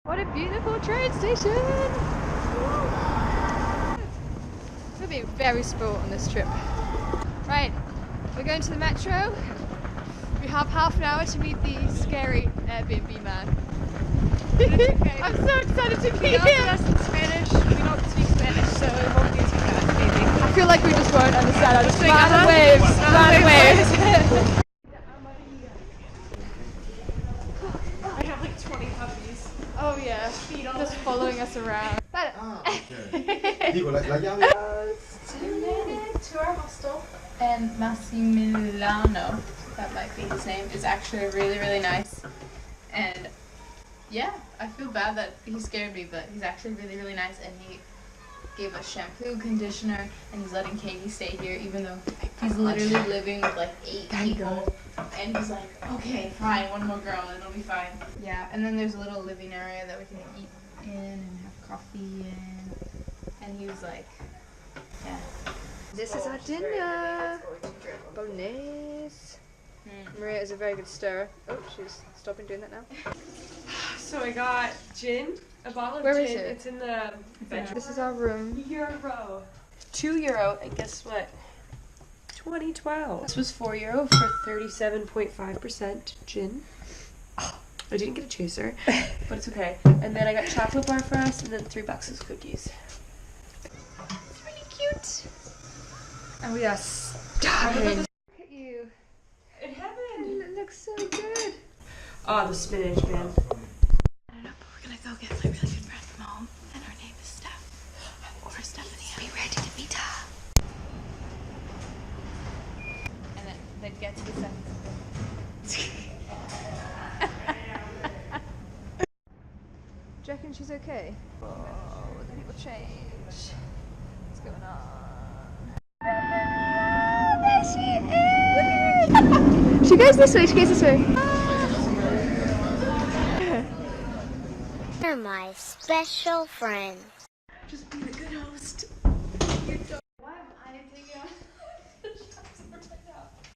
What a beautiful train station! We're being very spoiled on this trip. Right, we're going to the metro. We have half an hour to meet the scary Airbnb man. Okay. I'm so excited to meet him! He asked us in Spanish. We don't speak Spanish, so it won't be too bad, maybe. I feel like we just won't understand. I'll just run waves. I have like 20 puppies. Oh yeah, just following us around. Okay. Digo, la llave. To our hostel, and Massimiliano, that might be his name, is actually really, really nice. And yeah, I feel bad that he scared me, but he's actually really, really nice, and he gave us shampoo, conditioner, and he's letting Katie stay here, even though he's literally living with like 8 people. And he's like, okay, fine, one more girl, it'll be fine. Yeah, and then there's a little living area that we can eat in and have coffee in. And he was like, yeah. This is our dinner. Bolognese. Maria is a very good stirrer. Oh, she's stopping doing that now. So I got gin, a bottle of Where gin. is it? It's in the bedroom. This is our room. €2. €2, and guess what? 2012. This was €4 for 37.5% gin. I didn't get a chaser, but it's okay. And then I got chocolate bar for us, and then $3 of cookies. It's really cute. And we are starving. Look at you. In heaven. It looks so good. Oh, the spinach, man. I don't know, but we're gonna go get my really good friend from home, and her name is Steph. Or Stephanie. Be ready to meet her. And then they'd get to the second. Do you reckon she's okay? Oh, the people change. What's going on? There she is! She goes this way, she goes this way. You're my special friend. Just be the good host.